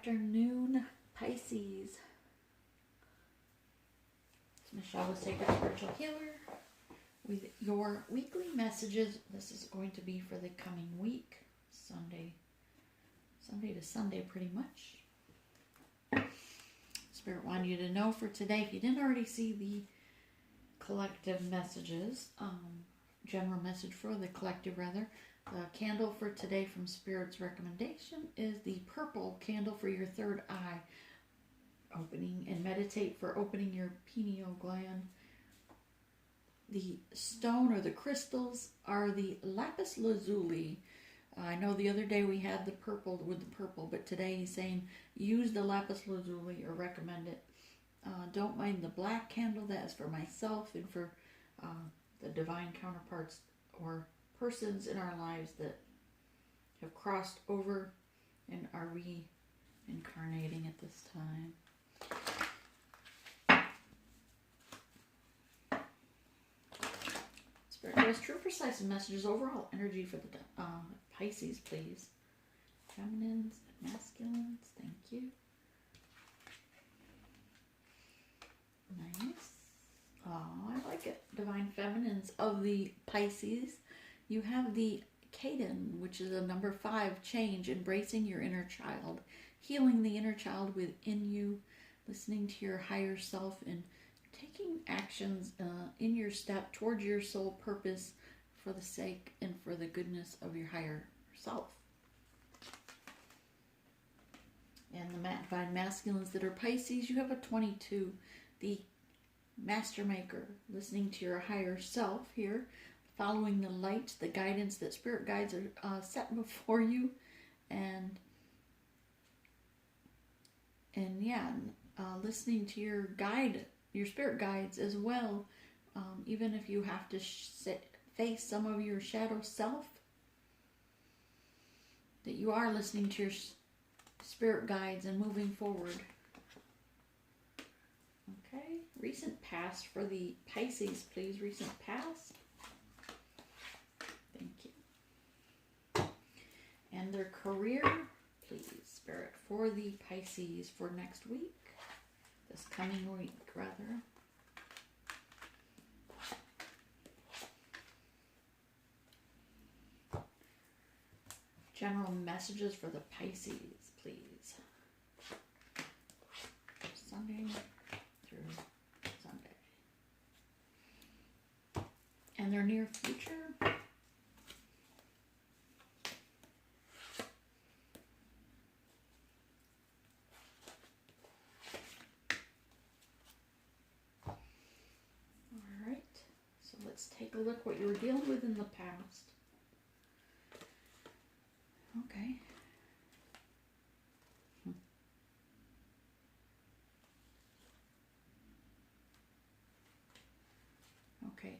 afternoon, Pisces. It's Michelle with Sacred Spiritual Healer with your weekly messages. This is going to be for the coming week, Sunday to Sunday pretty much. Spirit wanted you to know for today, if you didn't already see the collective messages, general message for the collective rather, the candle for today from Spirit's recommendation is the purple candle for your third eye opening, and meditate for opening your pineal gland. The stone or the crystals are the lapis lazuli. I know the other day we had the purple with the purple, but today he's saying use the lapis lazuli or recommend it. Don't mind the black candle. That is for myself and for the divine counterparts or persons in our lives that have crossed over and are reincarnating at this time. Spirit, give us true, precise messages, overall energy for the Pisces, please. Feminines and masculines, thank you. Nice. Oh, I like it. Divine feminines of the Pisces. You have the Caden, which is a number 5, change, embracing your inner child, healing the inner child within you, listening to your higher self, and taking actions in your step towards your soul purpose for the sake and for the goodness of your higher self. And the divine masculines that are Pisces, you have a 22, the master maker, listening to your higher self here, following the light, the guidance that spirit guides are set before you, and listening to your spirit guides as well, even if you have to face some of your shadow self, that you are listening to your spirit guides and moving forward. Okay, recent past for the Pisces, please. Recent past. Thank you. And their career, please, Spirit, for the Pisces for next week. This coming week, rather. General messages for the Pisces, please. Sunday through Sunday. And their near future. Take a look what you were dealing with in the past. Okay. Okay, 8, 9, 10, 11, 12.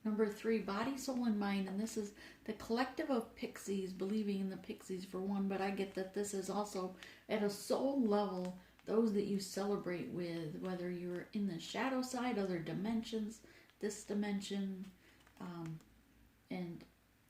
Number 3, body, soul, and mind. And this is the collective of Pixies, believing in the Pixies for one, but I get that this is also at a soul level, those that you celebrate with, whether you're in the shadow side, other dimensions, this dimension, and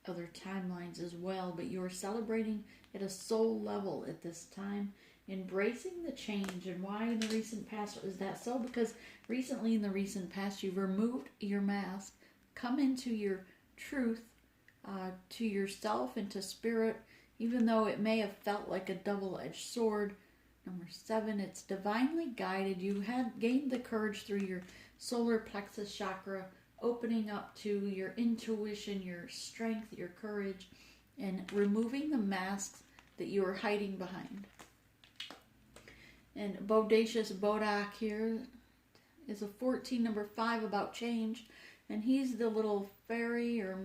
other timelines as well, but you're celebrating at a soul level at this time, embracing the change. And why in the recent past is that so? Because recently in the recent past you've removed your mask, come into your truth, to yourself and to spirit, even though it may have felt like a double-edged sword. Number 7, it's divinely guided. You had gained the courage through your solar plexus chakra, opening up to your intuition, your strength, your courage, and removing the masks that you are hiding behind. And Bodacious Bodak here is a 14, number 5, about change. And he's the little fairy or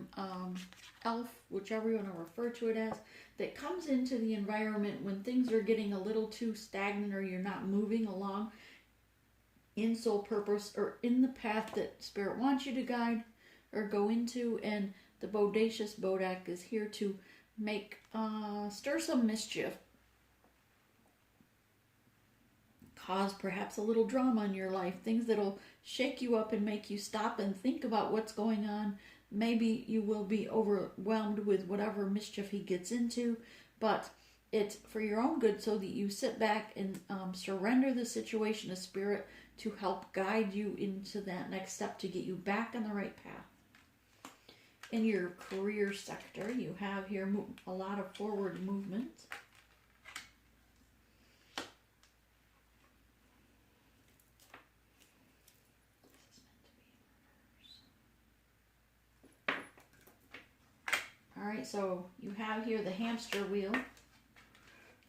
elf, whichever you want to refer to it as, that comes into the environment when things are getting a little too stagnant or you're not moving along in soul purpose or in the path that Spirit wants you to guide or go into. And the Bodacious Bodak is here to make stir some mischief, cause perhaps a little drama in your life, things that'll shake you up and make you stop and think about what's going on. Maybe you will be overwhelmed with whatever mischief he gets into, but it's for your own good, so that you sit back and surrender the situation to spirit to help guide you into that next step to get you back on the right path. In your career sector, you have here a lot of forward movement. Alright, so you have here the hamster wheel.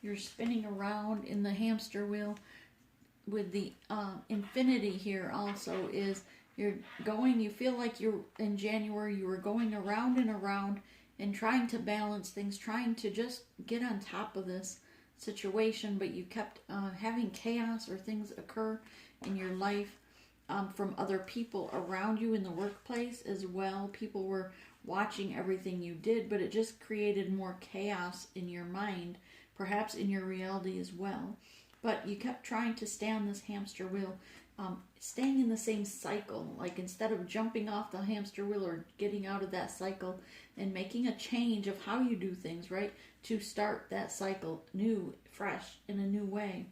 You're spinning around in the hamster wheel with the infinity here also is you're going, you feel like you're in January, you were going around and trying to balance things, trying to just get on top of this situation, but you kept having chaos or things occur in your life from other people around you in the workplace as well. People were watching everything you did, but it just created more chaos in your mind, perhaps in your reality as well. But you kept trying to stay on this hamster wheel, staying in the same cycle. Like instead of jumping off the hamster wheel or getting out of that cycle and making a change of how you do things, right? To start that cycle new, fresh, in a new way.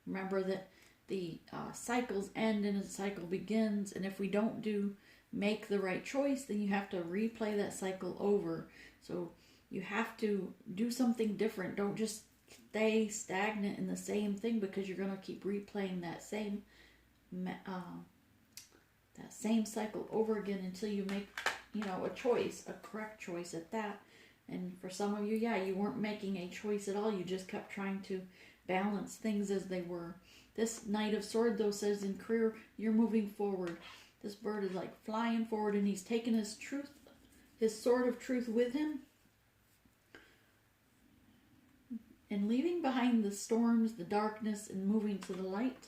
Remember that the cycles end and a cycle begins, and if we don't make the right choice, then you have to replay that cycle over. So you have to do something different. Don't just stay stagnant in the same thing, because you're going to keep replaying that same cycle over again until you make, a choice, a correct choice at that. And for some of you, you weren't making a choice at all. You just kept trying to balance things as they were. This Knight of Swords, though, says in career, you're moving forward. This bird is like flying forward, and he's taking his sword of truth with him, and leaving behind the storms, the darkness, and moving to the light.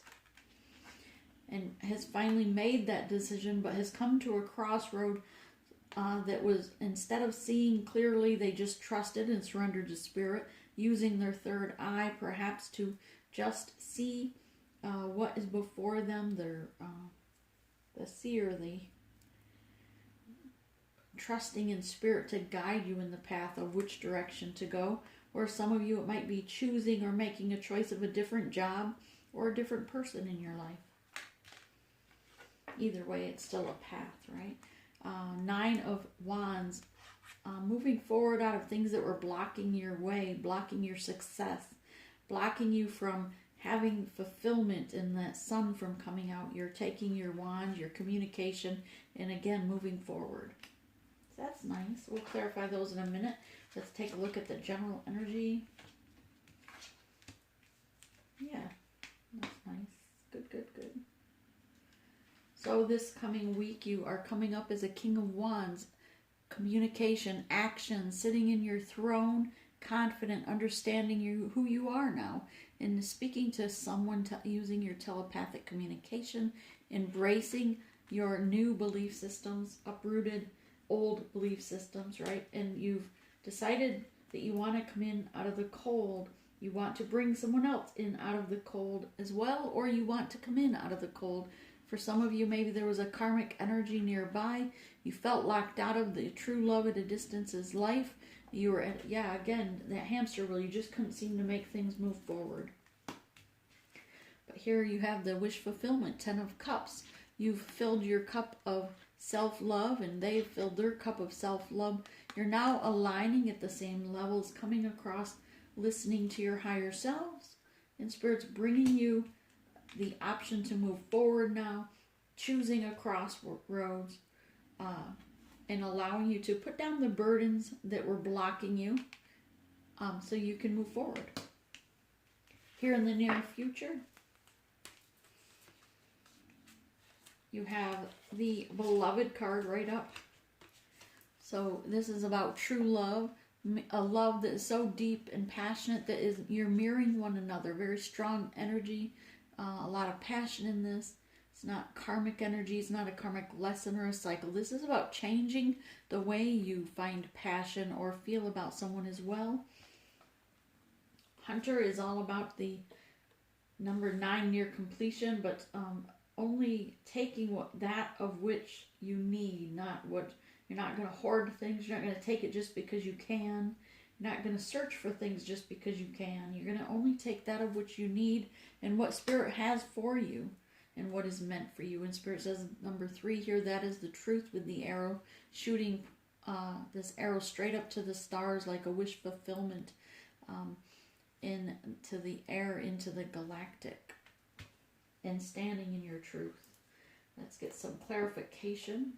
And has finally made that decision, but has come to a crossroad that was, instead of seeing clearly, they just trusted and surrendered to spirit, using their third eye perhaps to just see what is before them, the seer, the trusting in spirit to guide you in the path of which direction to go. Or some of you, it might be choosing or making a choice of a different job or a different person in your life. Either way, it's still a path, right? Nine of Wands, moving forward out of things that were blocking your way, blocking your success, blocking you from having fulfillment and that sun from coming out. You're taking your wand, your communication, and again, moving forward. So that's nice. We'll clarify those in a minute. Let's take a look at the general energy. Yeah, that's nice. Good, good, good. So this coming week, you are coming up as a King of Wands. Communication, action, sitting in your throne, confident, understanding who you are now, and speaking to someone, using your telepathic communication, embracing your new belief systems, uprooted old belief systems, right? And you've decided that you want to come in out of the cold. You want to bring someone else in out of the cold as well, or you want to come in out of the cold. For some of you, maybe there was a karmic energy nearby. You felt locked out of the true love at a distance's life. You were at, again, that hamster wheel. You just couldn't seem to make things move forward. But here you have the wish fulfillment, 10 of Cups. You've filled your cup of self-love, and they've filled their cup of self-love. You're now aligning at the same levels, coming across, listening to your higher selves, and Spirit's bringing you the option to move forward now, choosing a crossroads, and allowing you to put down the burdens that were blocking you, so you can move forward. Here in the near future, you have the Beloved card right up. So this is about true love, a love that is so deep and passionate that you're mirroring one another. Very strong energy, a lot of passion in this. It's not karmic energy. It's not a karmic lesson or a cycle. This is about changing the way you find passion or feel about someone as well. Hunter is all about the number 9, near completion, but only taking that of which you need, not what. You're not going to hoard things. You're not going to take it just because you can. You're not going to search for things just because you can. You're going to only take that of which you need and what Spirit has for you and what is meant for you. And Spirit says, number 3 here, that is the truth, with the arrow shooting this arrow straight up to the stars like a wish fulfillment, into the air, into the galactic, and standing in your truth. Let's get some clarification.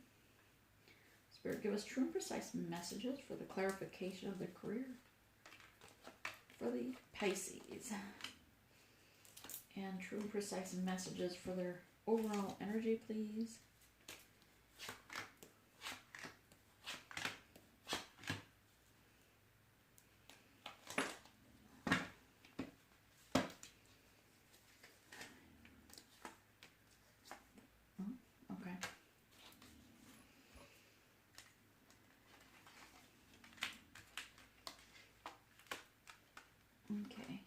Spirit, give us true and precise messages for the clarification of the career for the Pisces. And true and precise messages for their overall energy, please. Okay. Okay.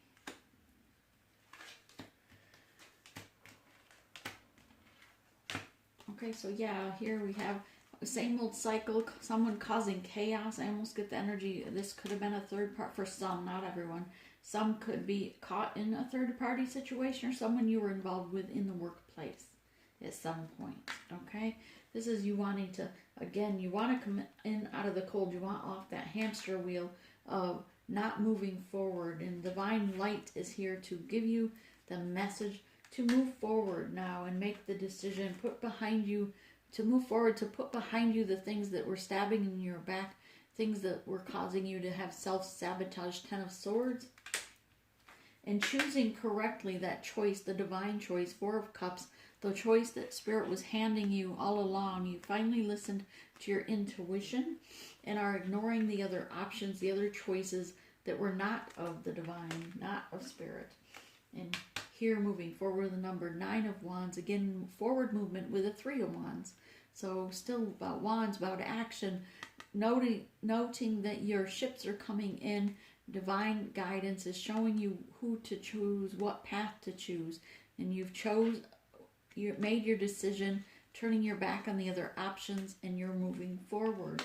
Okay, so yeah, here we have the same old cycle, someone causing chaos. I almost get the energy, this could have been a third part for some, not everyone. Some could be caught in a third party situation, or someone you were involved with in the workplace at some point, okay? This is you wanting to, again, you want to come in out of the cold. You want off that hamster wheel of not moving forward. And divine light is here to give you the message to move forward now and make the decision, put behind you, to move forward, to put behind you the things that were stabbing in your back, things that were causing you to have self-sabotage, 10 of Swords. And choosing correctly that choice, the divine choice, 4 of Cups, the choice that Spirit was handing you all along. You finally listened to your intuition and are ignoring the other options, the other choices that were not of the divine, not of Spirit. And here, moving forward, the number 9 of Wands, again, forward movement with a 3 of Wands. So still about Wands, about action, noting that your ships are coming in. Divine guidance is showing you who to choose, what path to choose. And you made your decision, turning your back on the other options, and you're moving forward.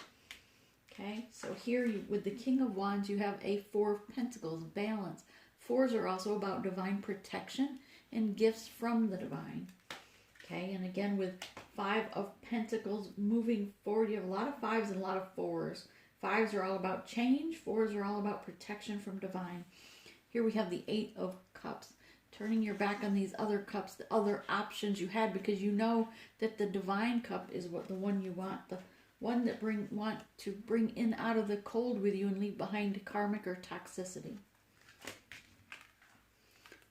Okay, so here with the King of Wands, you have a 4 of Pentacles, balance. 4s are also about divine protection and gifts from the divine. Okay, and again with 5 of Pentacles, moving forward, you have a lot of 5s and a lot of 4s. 5s are all about change, 4s are all about protection from divine. Here we have the 8 of Cups, turning your back on these other cups, the other options you had, because you know that the divine cup is what the one you want, the one that want to bring in out of the cold with you and leave behind karmic or toxicity.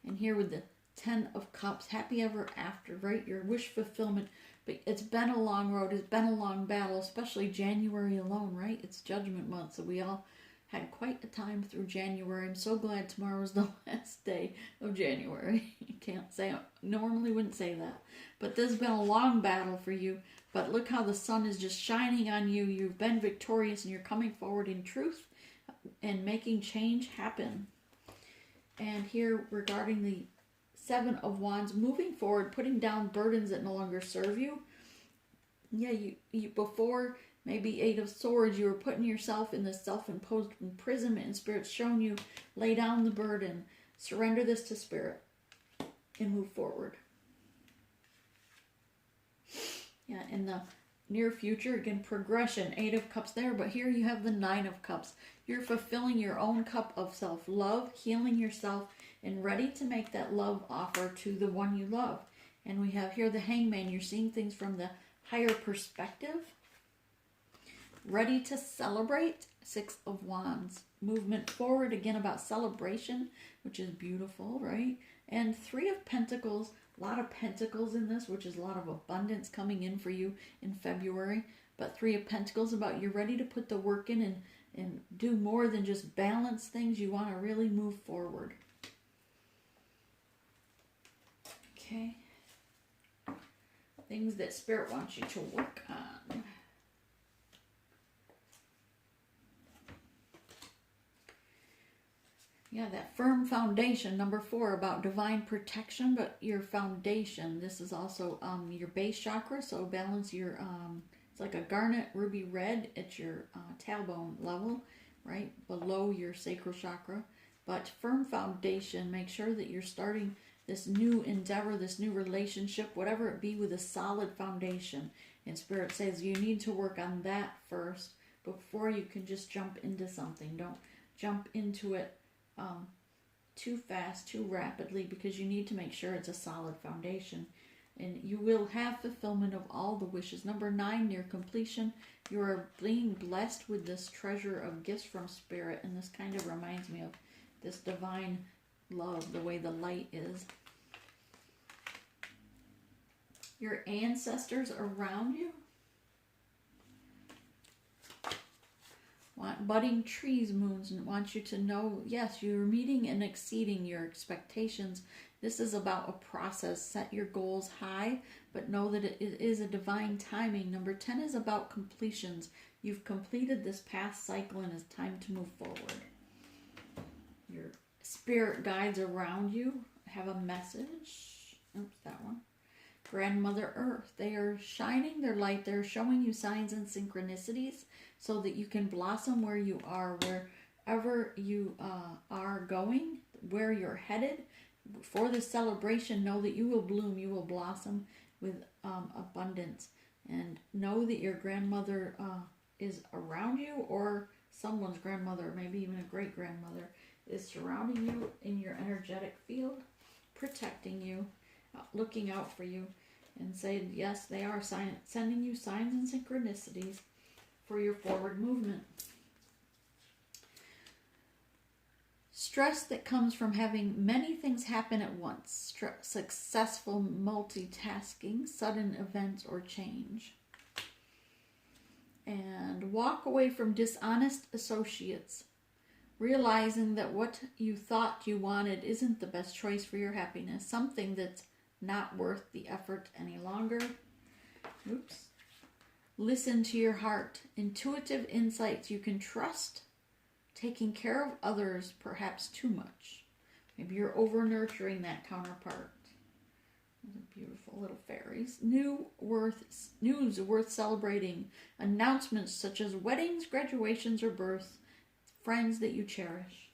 And here with the 10 of Cups, happy ever after, right? Your wish fulfillment. But it's been a long road. It's been a long battle, especially January alone, right? It's Judgment Month, so we all had quite a time through January. I'm so glad tomorrow is the last day of January. You can't say, normally wouldn't say that. But this has been a long battle for you. But look how the sun is just shining on you. You've been victorious and you're coming forward in truth and making change happen. And here regarding the 7 of Wands, moving forward, putting down burdens that no longer serve you. Yeah, you before, maybe 8 of Swords, you were putting yourself in this self-imposed imprisonment, and Spirit's shown you, lay down the burden, surrender this to Spirit, and move forward. Yeah, in the near future, again, progression, 8 of Cups there, but here you have the 9 of Cups. You're fulfilling your own cup of self-love, healing yourself, and ready to make that love offer to the one you love. And we have here the Hangman. You're seeing things from the higher perspective. Ready to celebrate, 6 of Wands. Movement forward, again, about celebration, which is beautiful, right? And 3 of Pentacles, a lot of pentacles in this, which is a lot of abundance coming in for you in February. But 3 of Pentacles about you're ready to put the work in and do more than just balance things. You want to really move forward. Okay. Things that Spirit wants you to work on. Yeah, that firm foundation, number 4, about divine protection, but your foundation. This is also your base chakra, so balance your, it's like a garnet ruby red at your tailbone level, right below your sacral chakra. But firm foundation, make sure that you're starting this new endeavor, this new relationship, whatever it be, with a solid foundation. And Spirit says you need to work on that first before you can just jump into something. Don't jump into it too fast, too rapidly, because you need to make sure it's a solid foundation. And you will have fulfillment of all the wishes. Number 9, near completion, you are being blessed with this treasure of gifts from Spirit. And this kind of reminds me of this divine love, the way the light is. Your ancestors around you want budding trees, moons, and want you to know, yes, you're meeting and exceeding your expectations. This is about a process. Set your goals high, but know that it is a divine timing. Number 10 is about completions. You've completed this past cycle and it's time to move forward. Your spirit guides around you have a message. Oops, that one. Grandmother Earth, they are shining their light. They're showing you signs and synchronicities so that you can blossom where you are, wherever you are going, where you're headed. For this celebration, know that you will bloom, you will blossom with abundance. And know that your grandmother is around you, or someone's grandmother, maybe even a great-grandmother, is surrounding you in your energetic field, protecting you, looking out for you, and saying, yes, they are sending you signs and synchronicities for your forward movement. Stress that comes from having many things happen at once, successful multitasking, sudden events or change. And walk away from dishonest associates, realizing that what you thought you wanted isn't the best choice for your happiness, something that's not worth the effort any longer. Oops. Listen to your heart. Intuitive insights you can trust. Taking care of others, perhaps too much. Maybe you're over-nurturing that counterpart. Those are beautiful little fairies. News worth celebrating. Announcements such as weddings, graduations, or births. Friends that you cherish.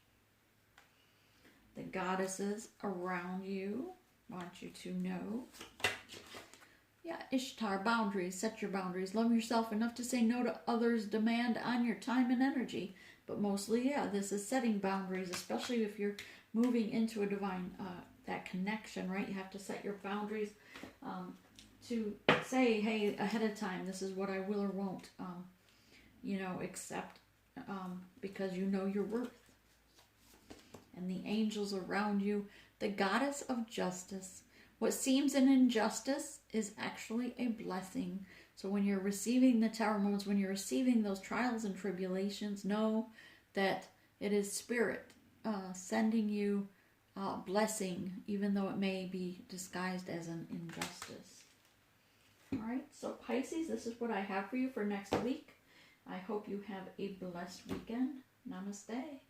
The goddesses around you want you to know. Yeah, Ishtar, boundaries. Set your boundaries. Love yourself enough to say no to others' demand on your time and energy. But mostly, yeah, this is setting boundaries, especially if you're moving into a divine, that connection, right? You have to set your boundaries to say, hey, ahead of time, this is what I will or won't, accept, because you know your worth. And the angels around you, the goddess of justice. What seems an injustice is actually a blessing. So when you're receiving the tower moments, when you're receiving those trials and tribulations, know that it is Spirit sending you blessing, even though it may be disguised as an injustice. All right, so Pisces, this is what I have for you for next week. I hope you have a blessed weekend. Namaste.